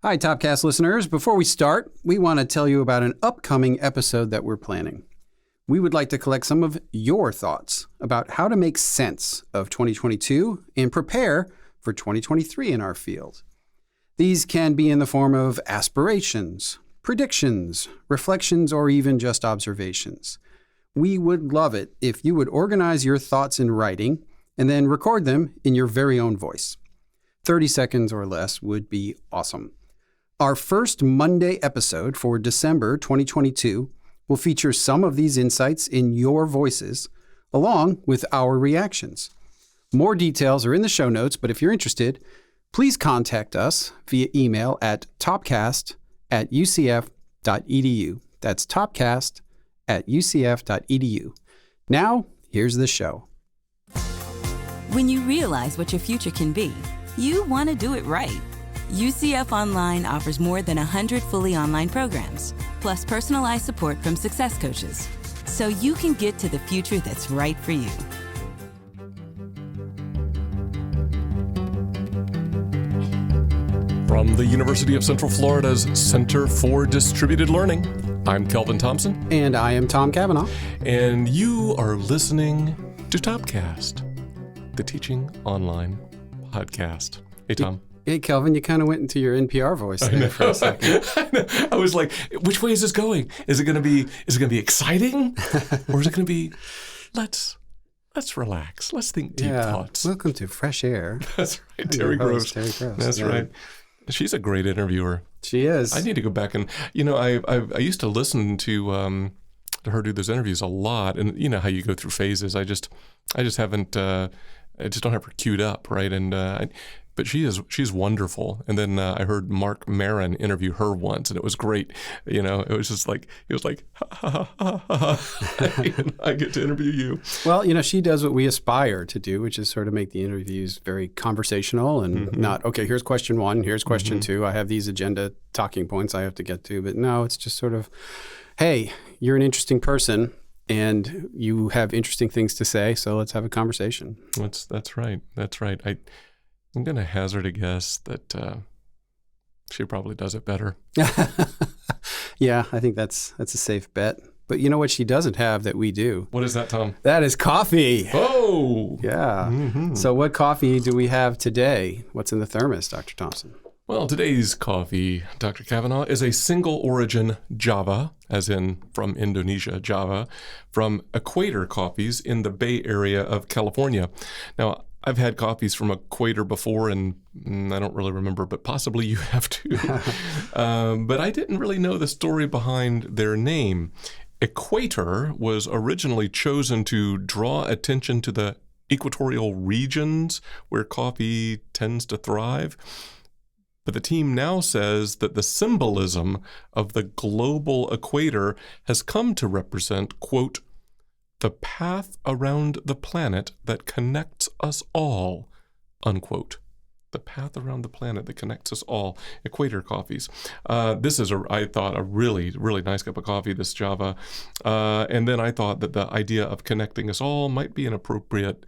Hi, Topcast listeners. Before we start, we want to tell you about an upcoming episode that we're planning. We would like to collect some of your thoughts about how to make sense of 2022 and prepare for 2023 in our field. These can be in the form of aspirations, predictions, reflections, or even just observations. We would love it if you would organize your thoughts in writing and then record them in your very own voice. 30 seconds or less would be awesome. Our first Monday episode for December 2022 will feature some of these insights in your voices, along with our reactions. More details are in the show notes, but if you're interested, please contact us via email at topcast@ucf.edu. That's topcast@ucf.edu. Now, here's the show. When you realize what your future can be, you want to do it right. UCF Online offers more than 100 fully online programs, plus personalized support from success coaches, so you can get to the future that's right for you. From the University of Central Florida's Center for Distributed Learning, I'm Kelvin Thompson. And I am Tom Cavanaugh. And you are listening to Topcast, the Teaching Online podcast. Hey, Tom. Hey, Kelvin, you kind of went into your NPR voice there for a second. I was like, which way is this going? Is it going to be exciting? Or is it going to be, let's relax. Let's think deep thoughts. Welcome to Fresh Air. That's right. Terry Gross. That's right. She's a great interviewer. She is. I need to go back and, I used to listen to her do those interviews a lot. And you know how you go through phases. I just haven't, I just don't have her queued up, right? And, but she's wonderful. And then I heard Mark Maron interview her once, and it was great. It was just like, he was like, ha, ha, ha, ha, ha. I get to interview you. Well, she does what we aspire to do, which is sort of make the interviews very conversational and not, okay, here's question one, here's question two. I have these agenda talking points I have to get to. But no, it's just sort of, hey, you're an interesting person and you have interesting things to say, so let's have a conversation. That's right. I'm going to hazard a guess that she probably does it better. Yeah, I think that's a safe bet. But you know what she doesn't have that we do? What is that, Tom? That is coffee. Oh! Yeah. Mm-hmm. So what coffee do we have today? What's in the thermos, Dr. Thompson? Well, today's coffee, Dr. Cavanaugh, is a single origin Java, as in from Indonesia, Java, from Equator Coffees in the Bay Area of California. Now, I've had coffees from Equator before, and I don't really remember, but possibly you have too. But I didn't really know the story behind their name. Equator was originally chosen to draw attention to the equatorial regions where coffee tends to thrive. But the team now says that the symbolism of the global equator has come to represent, quote, the path around the planet that connects us all, unquote. The path around the planet that connects us all. Equator Coffees. This is, I thought, a really, really nice cup of coffee, this Java. And then I thought that the idea of connecting us all might be an appropriate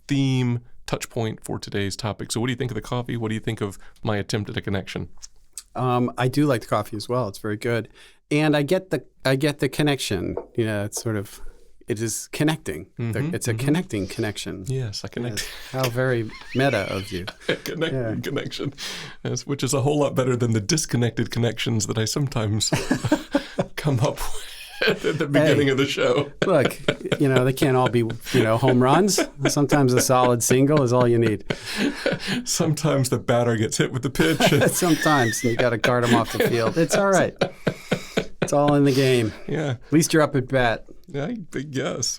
theme, touch point for today's topic. So what do you think of the coffee? What do you think of my attempt at a connection? I do like the coffee as well. It's very good. And I get the connection. It's sort of... It is connecting. It's a connecting connection. Yes, a connect. How very meta of you. A connecting connection, yes, which is a whole lot better than the disconnected connections that I sometimes come up with at the beginning of the show. Look, they can't all be, home runs. Sometimes a solid single is all you need. Sometimes the batter gets hit with the pitch. Sometimes you got to cart him off the field. It's all right. It's all in the game. Yeah. At least you're up at bat. I guess.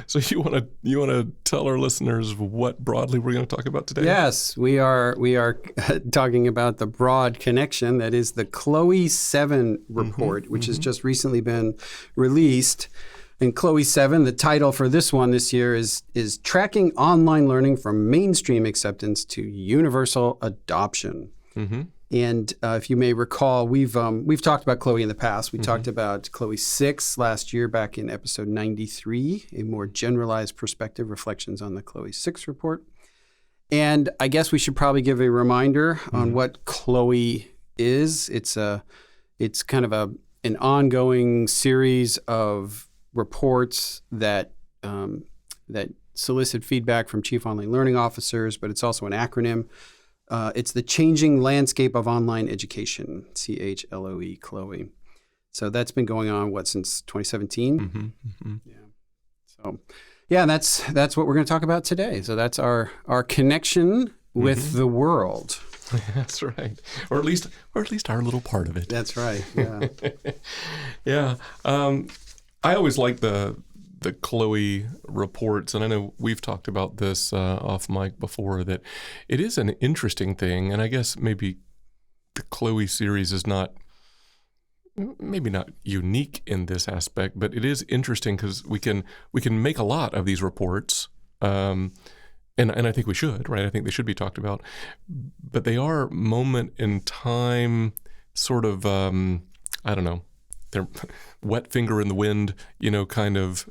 So you want to tell our listeners what broadly we're going to talk about today? Yes, we are talking about the broad connection that is the Chloe 7 report, which has just recently been released. And Chloe 7, the title for this one this year is Tracking Online Learning from Mainstream Acceptance to Universal Adoption. Mm-hmm. And if you may recall, we've talked about Chloe in the past. We talked about Chloe 6 last year back in episode 93, a more generalized perspective, reflections on the Chloe 6 report. And I guess we should probably give a reminder on what Chloe is. It's kind of an ongoing series of reports that solicit feedback from chief online learning officers, but it's also an acronym. It's the Changing Landscape of Online Education, CHLOE, Chloe. So that's been going on, since 2017? Mm-hmm, mm-hmm. Yeah. So, yeah, that's what we're going to talk about today. So that's our connection with the world. That's right, or at least our little part of it. That's right. Yeah. Yeah. I always like the Chloe reports, and I know we've talked about this off mic before, that it is an interesting thing, and I guess maybe the Chloe series is maybe not unique in this aspect, but it is interesting because we can make a lot of these reports, and I think we should, right? I think they should be talked about, but they are moment in time, sort of I don't know, they're wet finger in the wind, kind of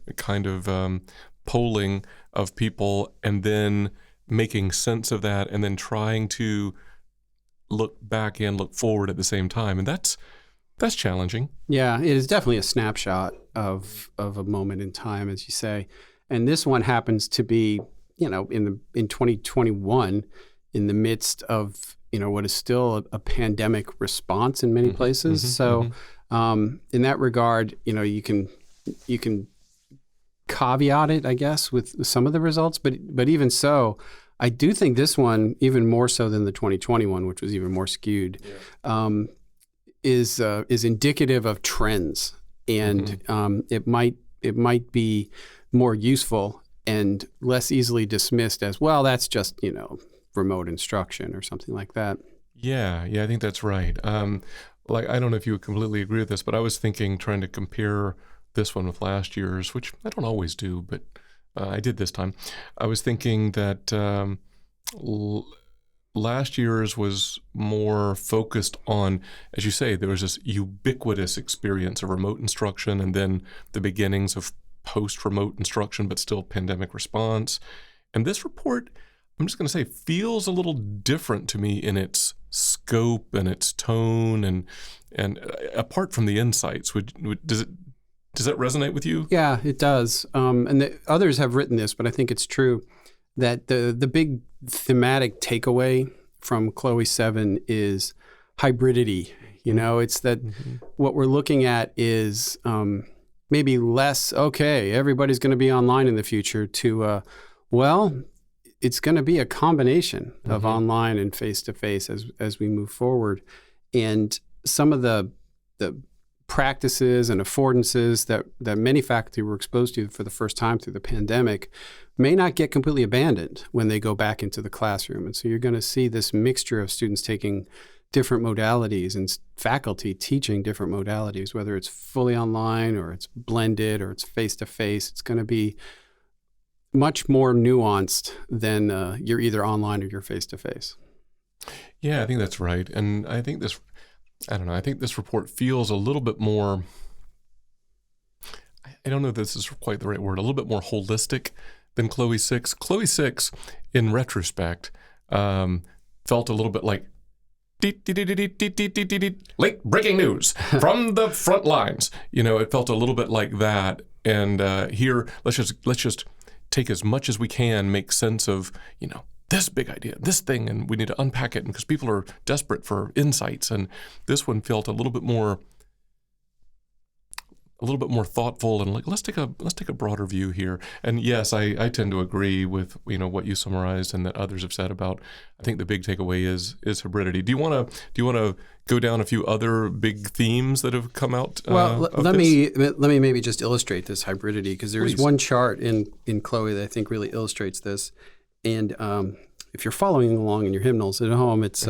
polling of people, and then making sense of that, and then trying to look back and look forward at the same time, and that's challenging. Yeah, it is definitely a snapshot of a moment in time, as you say. And this one happens to be, in 2021, in the midst of, what is still a pandemic response in many places. So in that regard, you can caveat it, I guess, with some of the results. But even so, I do think this one, even more so than the 2021, which was even more skewed, is indicative of trends, and it might be more useful and less easily dismissed as, well, that's just remote instruction or something like that. Yeah, I think that's right. I don't know if you would completely agree with this, but I was trying to compare this one with last year's, which I don't always do, but I did this time. I was thinking that last year's was more focused on, as you say, there was this ubiquitous experience of remote instruction, and then the beginnings of post-remote instruction, but still pandemic response. And this report, I'm just going to say, feels a little different to me in its scope and its tone, and apart from the insights, does that resonate with you? Yeah, it does. And the others have written this, but I think it's true that the big thematic takeaway from Chloe 7 is hybridity. It's that what we're looking at is maybe less, okay, everybody's going to be online in the future, to, it's going to be a combination of online and face-to-face as we move forward. And some of the practices and affordances that many faculty were exposed to for the first time through the pandemic may not get completely abandoned when they go back into the classroom. And so you're going to see this mixture of students taking different modalities and faculty teaching different modalities, whether it's fully online or it's blended or it's face-to-face. It's going to be much more nuanced than you're either online or you're face-to-face. Yeah, I think that's right. And I think this report feels a little bit more, I don't know if this is quite the right word, a little bit more holistic than Chloe 6. Chloe 6, in retrospect, felt a little bit like late breaking news from the front lines. It felt a little bit like that. And here, let's just take as much as we can, make sense of, this big idea, this thing, and we need to unpack it because people are desperate for insights. And this one felt a little bit more thoughtful and like, let's take a broader view here. And yes, I tend to agree with what you summarized and that others have said about, I think the big takeaway is hybridity. Do you want to go down a few other big themes that have come out? Let me maybe just illustrate this hybridity, because there's one chart in Chloe that I think really illustrates this. And if you're following along in your hymnals at home, it's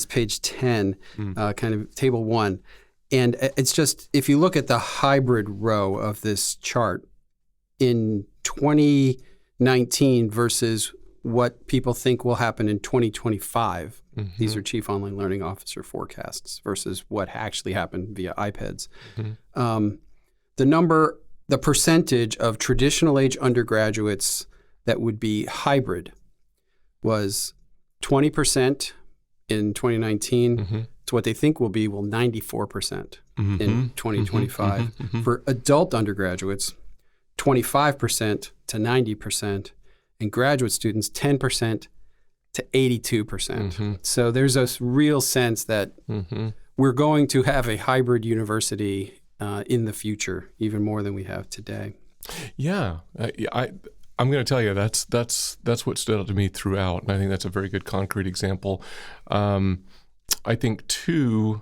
page 10, kind of table 1. And it's just, if you look at the hybrid row of this chart in 2019 versus what people think will happen in 2025, these are Chief Online Learning Officer forecasts versus what actually happened via iPads. The percentage of traditional age undergraduates that would be hybrid was 20% in 2019, to what they think will 94% in 2025. For adult undergraduates, 25% to 90%, and graduate students, 10% to 82%. So there's a real sense that we're going to have a hybrid university in the future, even more than we have today. Yeah, I'm going to tell you that's what stood out to me throughout, and I think that's a very good concrete example. I think too,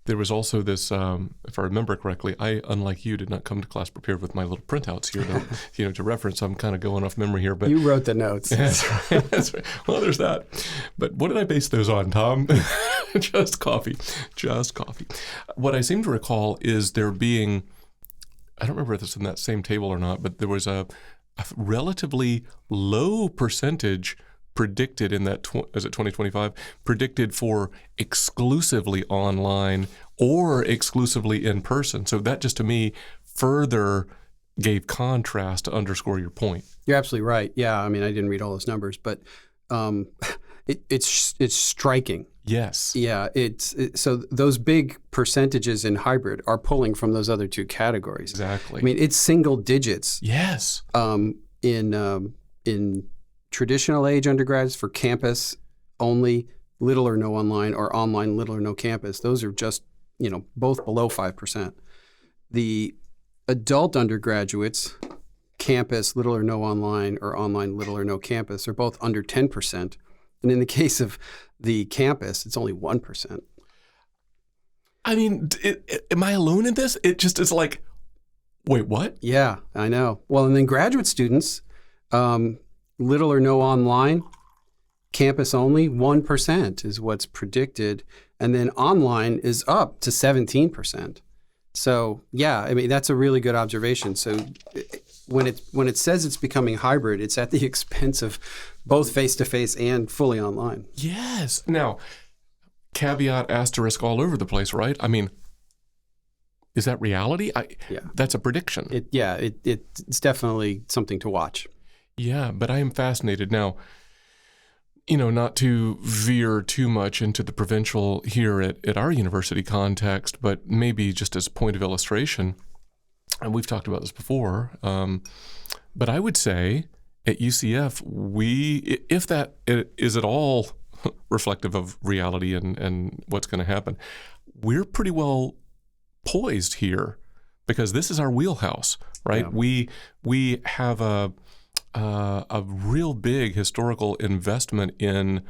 there was also this, if I remember correctly, I, unlike you, did not come to class prepared with my little printouts here to reference. I'm kind of going off memory here, but you wrote the notes. That's right. That's right. Well, there's that. But what did I base those on, Tom? Just coffee. What I seem to recall is there being, I don't remember if it's in that same table or not, but there was a relatively low percentage predicted in that, is it 2025, predicted for exclusively online or exclusively in person. So that just to me further gave contrast to underscore your point. You're absolutely right. Yeah, I mean, I didn't read all those numbers, but it's striking. Yes. Yeah, so those big percentages in hybrid are pulling from those other two categories. Exactly. I mean, it's single digits. Yes. In traditional age undergrads for campus only, little or no online, or online, little or no campus. Those are just, both below 5%. The adult undergraduates, campus, little or no online, or online, little or no campus, are both under 10%. And in the case of the campus, it's only 1%. I mean, am I alone in this? It just is like, wait, what? Yeah, I know. Well, and then graduate students, little or no online, campus only, 1% is what's predicted. And then online is up to 17%. So yeah, I mean, that's a really good observation. So when it says it's becoming hybrid, it's at the expense of both face-to-face and fully online. Yes. Now, caveat, asterisk all over the place, right? I mean, is that reality? Yeah. That's a prediction. It's definitely something to watch. Yeah, but I am fascinated. Now, not to veer too much into the provincial here at our university context, but maybe just as a point of illustration, and we've talked about this before, but I would say at UCF, if that is at all reflective of reality and what's going to happen, we're pretty well poised here because this is our wheelhouse, right? Yeah. We have a real big historical investment in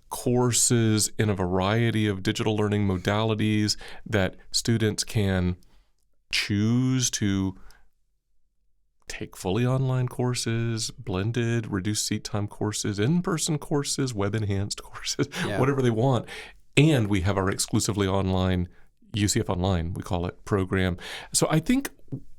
courses in a variety of digital learning modalities that students can choose to take fully online courses, blended, reduced seat time courses, in-person courses, web-enhanced courses, whatever they want. And we have our exclusively online, UCF Online, we call it, program. So I think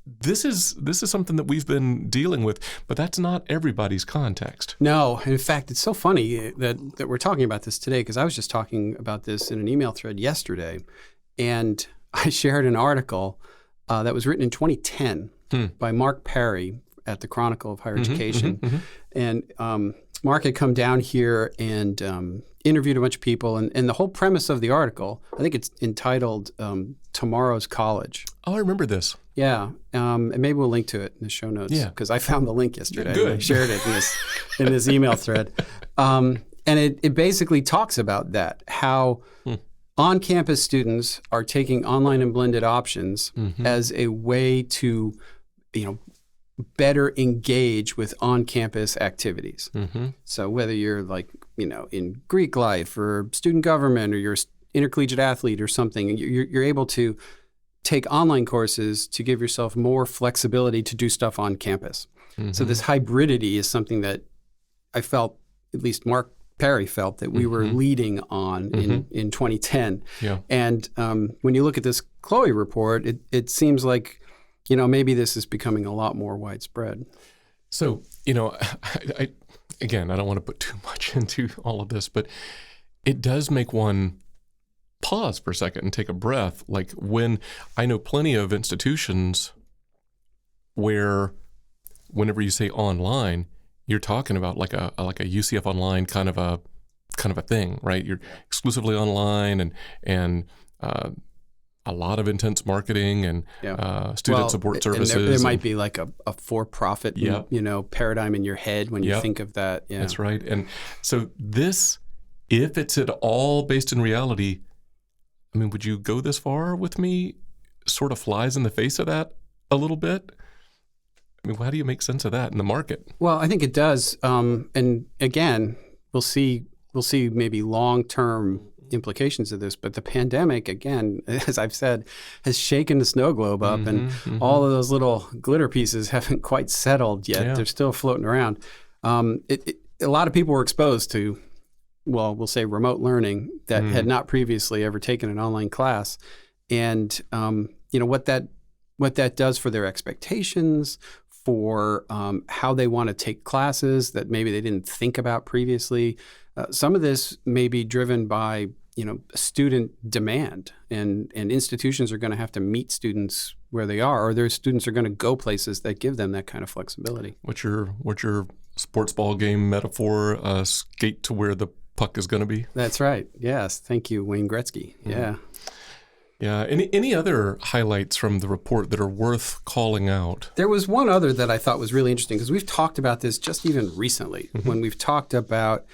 this is something that we've been dealing with, but that's not everybody's context. No. In fact, it's so funny that we're talking about this today because I was just talking about this in an email thread yesterday, and I shared an article that was written in 2010 by Mark Perry at the Chronicle of Higher Education. And Mark had come down here and interviewed a bunch of people, and the whole premise of the article, I think it's entitled Tomorrow's College. Oh, I remember this. Yeah, and maybe we'll link to it in the show notes because I found the link yesterday. Good. And I shared it in this email thread. And it basically talks about that, how on-campus students are taking online and blended options as a way to, better engage with on-campus activities. So whether you're in Greek life or student government or you're an intercollegiate athlete or something, you're able to take online courses to give yourself more flexibility to do stuff on campus. So this hybridity is something that I felt, at least Mark Perry felt, that we were leading on in 2010. Yeah. And when you look at this Chloe report, it seems like, maybe this is becoming a lot more widespread. So, I don't want to put too much into all of this, but it does make one pause for a second and take a breath. Like when I know plenty of institutions where whenever you say online, you're talking about like a UCF Online kind of a kind of a thing, right? You're exclusively online and a lot of intense marketing and student support services. And there might be like a for-profit, paradigm in your head when you think of that. Yeah. That's right. And so this, if it's at all based in reality, I mean, would you go this far with me? Sort of flies in the face of that a little bit. I mean, how do you make sense of that in the market? Well, I think it does. And again, we'll see maybe long-term implications of this, but the pandemic, again, as I've said, has shaken the snow globe up, and all of those little glitter pieces haven't quite settled yet. Yeah. They're still floating around. A lot of people were exposed to, well, we'll say remote learning that had not previously ever taken an online class, and what that does for their expectations, for how they want to take classes that maybe they didn't think about previously. Some of this may be driven by student demand, and institutions are going to have to meet students where they are, or their students are going to go places that give them that kind of flexibility. What's your sports ball game metaphor? Skate to where the puck is going to be. That's right. Yes. Thank you, Wayne Gretzky. Yeah. Yeah. Any other highlights from the report that are worth calling out? There was one other that I thought was really interesting, because we've talked about this just even recently when we've talked about,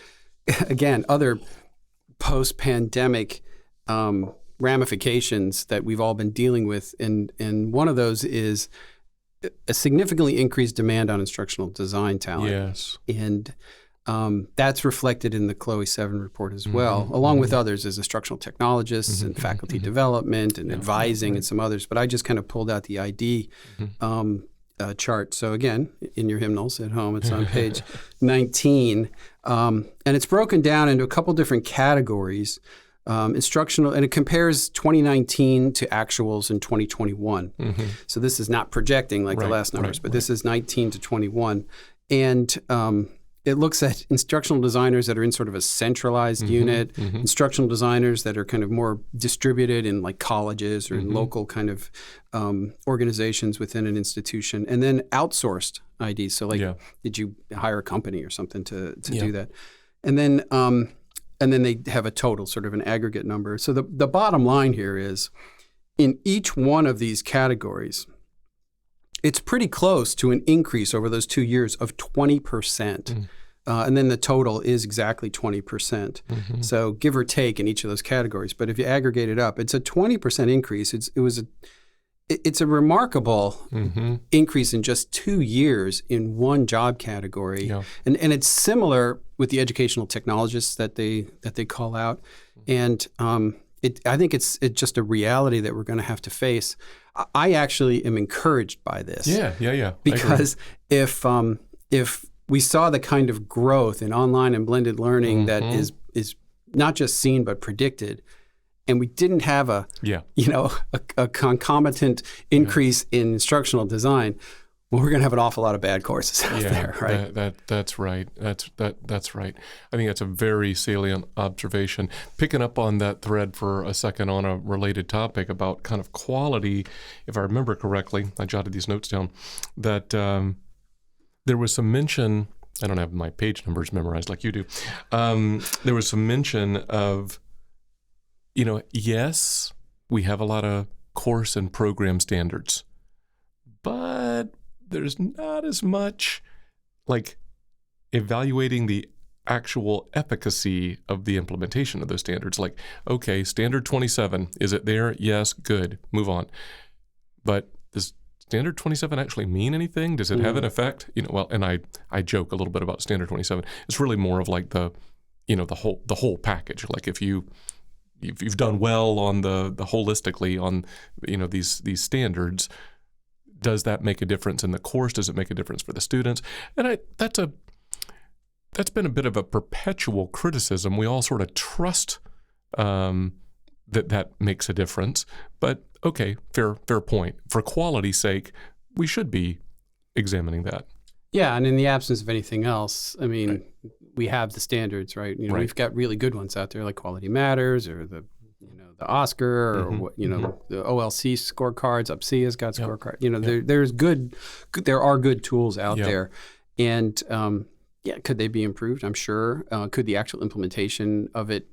again, other post-pandemic ramifications that we've all been dealing with. And one of those is a significantly increased demand on instructional design talent. Yes. And that's reflected in the Chloe 7 report as well, along with others as instructional technologists and faculty development and advising and some others. But I just kind of pulled out the ID chart. So again, in your hymnals at home, it's on page 19. And it's broken down into a couple different categories. Instructional, and it compares 2019 to actuals in 2021. So this is not projecting like the last numbers, but this is 19 to 21. And it looks at instructional designers that are in sort of a centralized unit, instructional designers that are kind of more distributed in like colleges or in local kind of organizations within an institution, and then outsourced IDs. So like, did you hire a company or something to do that? And then they have a total, sort of an aggregate number. So the bottom line here is, in each one of these categories, it's pretty close to an increase over those 2 years of 20%. And then the total is exactly 20%. So give or take in each of those categories. But if you aggregate it up, it's a 20% increase. It's a remarkable increase in just 2 years in one job category. Yeah. And it's similar with the educational technologists that they call out. And I think it's just a reality that we're going to have to face. I actually am encouraged by this. Yeah. Because if we saw the kind of growth in online and blended learning that is not just seen but predicted, and we didn't have a concomitant increase in instructional design, well, we're going to have an awful lot of bad courses out there, right? That's right. That's right. I think that's a very salient observation. Picking up on that thread for a second on a related topic about kind of quality, if I remember correctly, I jotted these notes down, that there was some mention, I don't have my page numbers memorized like you do, there was some mention of, yes, we have a lot of course and program standards, but there's not as much like evaluating the actual efficacy of the implementation of those standards. Like, okay, standard 27, is it there? Yes, good, move on. But does standard 27 actually mean anything? Does it have an effect? Well, and I joke a little bit about standard 27. It's really more of like the whole package. Like if you've done well on the holistically on these standards, does that make a difference in the course? Does it make a difference for the students? And that's been a bit of a perpetual criticism. We all sort of trust that makes a difference. But okay, fair point. For quality's sake, we should be examining that. Yeah, and in the absence of anything else, I mean, we have the standards, right? We've got really good ones out there, like Quality Matters or the Oscar or the OLC scorecards. UPSIA's got scorecard. There are good tools out there, and Yeah, could they be improved? I'm sure. Could the actual implementation of it?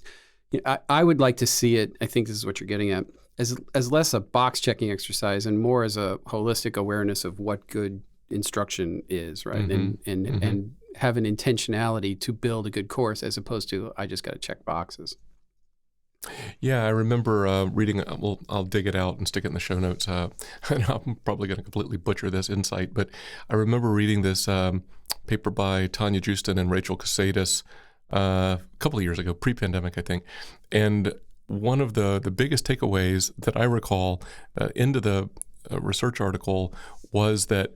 I would like to see it. I think this is what you're getting at, as less a box checking exercise and more as a holistic awareness of what good instruction is, right? And have an intentionality to build a good course as opposed to I just got to check boxes. Yeah, I remember reading, well, I'll dig it out and stick it in the show notes. And I'm probably going to completely butcher this insight, but I remember reading this paper by Tanya Justin and Rachel Casadis a couple of years ago, pre-pandemic, I think. And one of the biggest takeaways that I recall into the research article was that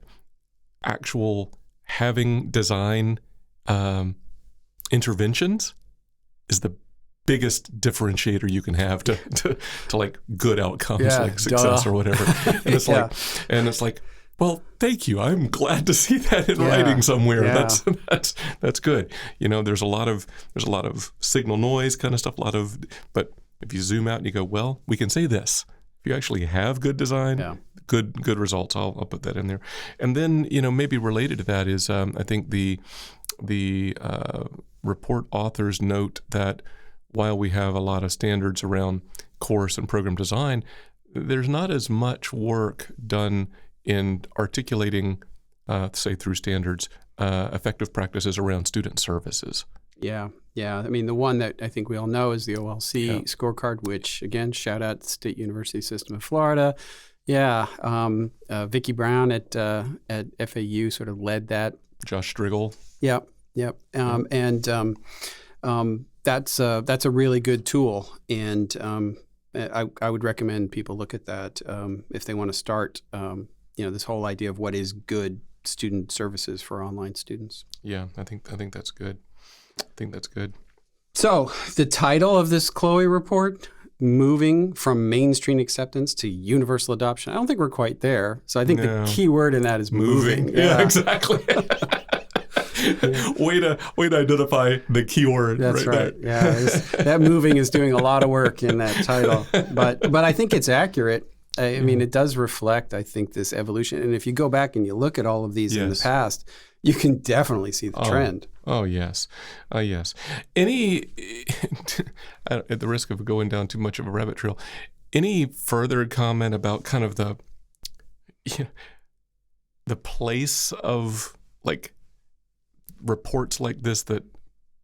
actual having design interventions is the biggest differentiator you can have to like good outcomes, like success or whatever. And it's like, well, thank you. I'm glad to see that in writing somewhere. Yeah. That's good. There's a lot of signal noise kind of stuff, but if you zoom out and you go, well, we can say this. If you actually have good design, good results, I'll put that in there. And then, maybe related to that is I think the report authors note that while we have a lot of standards around course and program design, there's not as much work done in articulating, say through standards, effective practices around student services. Yeah. I mean, the one that I think we all know is the OLC scorecard, which, again, shout out to State University System of Florida. Yeah. Vicki Brown at FAU sort of led that. Josh Strigel. Yep. That's a really good tool, and I would recommend people look at that if they want to start. This whole idea of what is good student services for online students. Yeah, I think that's good. So the title of this Chloe report: moving from mainstream acceptance to universal adoption. I don't think we're quite there. So I think the key word in that is moving. Yeah, exactly. Way to identify the keyword. That's right. There. Yeah, that moving is doing a lot of work in that title, but I think it's accurate. I mean, it does reflect, I think, this evolution. And if you go back and you look at all of these in the past, you can definitely see the trend. Oh, yes. Yes. Any, at the risk of going down too much of a rabbit trail, any further comment about kind of the place of like reports like this that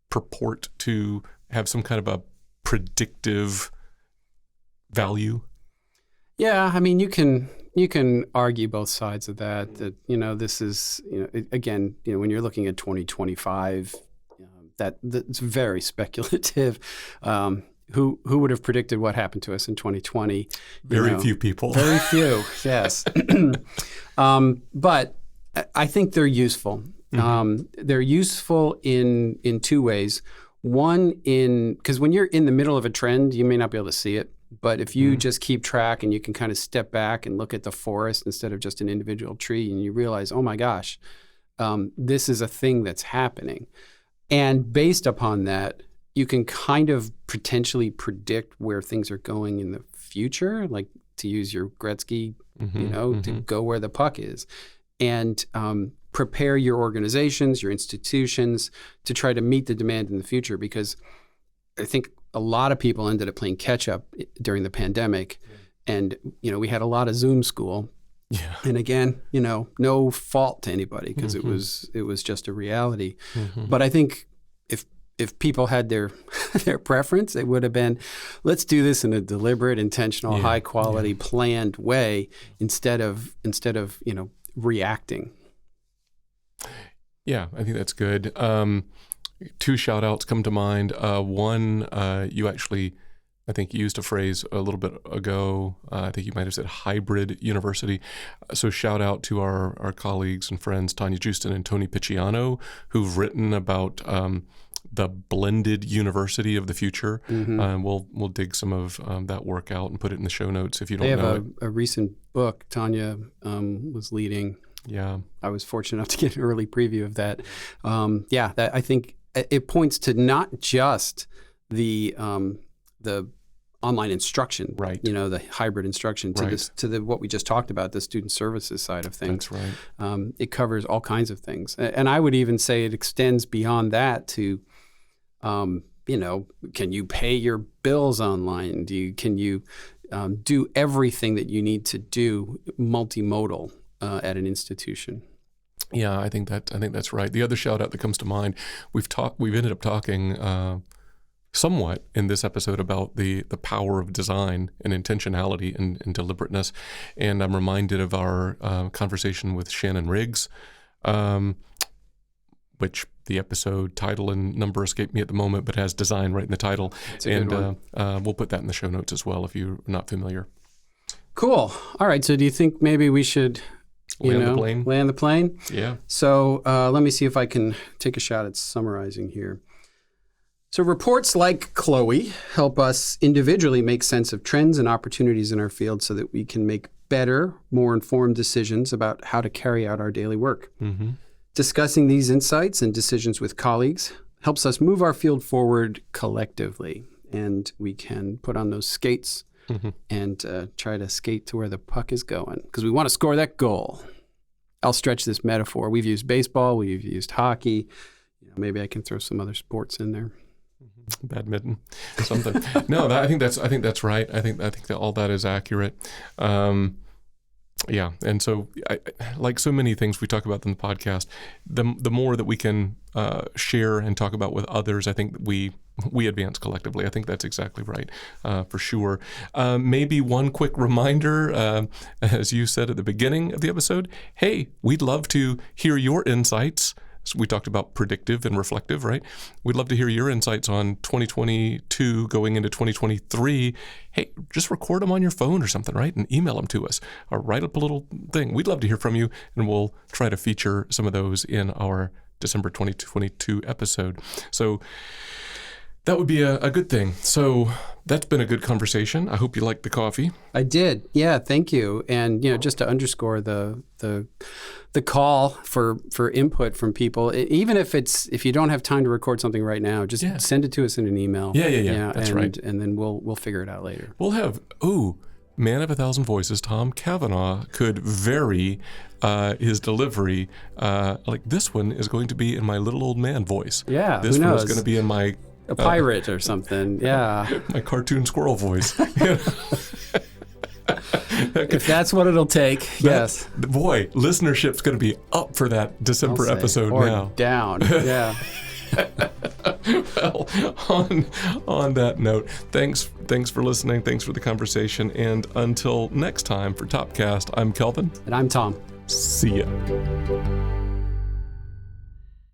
purport to have some kind of a predictive value? Yeah, I mean, you can argue both sides of that. That this is again, when you're looking at 2025, that's very speculative. Who would have predicted what happened to us in 2020? Very few people. Very few. Yes, but I think they're useful. They're useful in two ways. One, because when you're in the middle of a trend, you may not be able to see it. But if you just keep track and you can kind of step back and look at the forest instead of just an individual tree, and you realize, oh my gosh, this is a thing that's happening. And based upon that, you can kind of potentially predict where things are going in the future, like to use your Gretzky, to go where the puck is. And prepare your organizations, your institutions to try to meet the demand in the future, because I think a lot of people ended up playing catch up during the pandemic, and we had a lot of Zoom school. Yeah. And again, no fault to anybody because it was just a reality. But I think if people had their preference, it would have been, let's do this in a deliberate, intentional, high quality, planned way instead of reacting. Yeah, I think that's good. Two shout outs come to mind. One, you actually, I think, used a phrase a little bit ago. I think you might have said hybrid university. So shout out to our colleagues and friends, Tanya Justin and Tony Picciano, who've written about the blended university of the future. We'll dig some of that work out and put it in the show notes if you don't know it. They have a recent book Tanya was leading. Yeah. I was fortunate enough to get an early preview of that. That I think it points to not just the online instruction, Right. The hybrid instruction to Right. this, to what we just talked about, the student services side of things. That's right. It covers all kinds of things. And I would even say it extends beyond that to, can you pay your bills online? Can you do everything that you need to do multimodal at an institution? Yeah, I think that's right. The other shout out that comes to mind, we've ended up talking somewhat in this episode about the power of design and intentionality and deliberateness. And I'm reminded of our conversation with Shannon Riggs, which the episode title and number escape me at the moment, but has design right in the title. That's a good one. We'll put that in the show notes as well if you're not familiar. Cool. All right. So do you think maybe we should Land the plane? land the plane? Yeah. So let me see if I can take a shot at summarizing here. So reports like Chloe help us individually make sense of trends and opportunities in our field so that we can make better, more informed decisions about how to carry out our daily work. Mm-hmm. Discussing these insights and decisions with colleagues helps us move our field forward collectively, and we can put on those skates and try to skate to where the puck is going because we want to score that goal. I'll stretch this metaphor. We've used baseball, we've used hockey. Maybe I can throw some other sports in there. Badminton, something. No, I think that's right. I think that all that is accurate. Yeah, and so like so many things we talk about in the podcast, the more that we can share and talk about with others, I think we advance collectively. I think that's exactly right, for sure. Maybe one quick reminder, as you said at the beginning of the episode, hey, we'd love to hear your insights. So we talked about predictive and reflective, right? We'd love to hear your insights on 2022 going into 2023. Hey, just record them on your phone or something, right? And email them to us or write up a little thing. We'd love to hear from you, and we'll try to feature some of those in our December 2022 episode. So that would be a good thing. So that's been a good conversation. I hope you liked the coffee. I did. Yeah, thank you. And just to underscore the call for input from people, even if you don't have time to record something right now, just send it to us in an email. Yeah. That's right. And then we'll figure it out later. We'll have man of 1,000 voices, Tom Cavanaugh could vary his delivery. Like this one is going to be in my little old man voice. Yeah, this who one knows? is going to be in my a pirate or something. Yeah, my cartoon squirrel voice. If that's what it'll take, yes. Boy, listenership's going to be up for that December episode or now. Down, yeah. Well, on that note, thanks for listening. Thanks for the conversation. And until next time for Topcast, I'm Kelvin. And I'm Tom. See ya.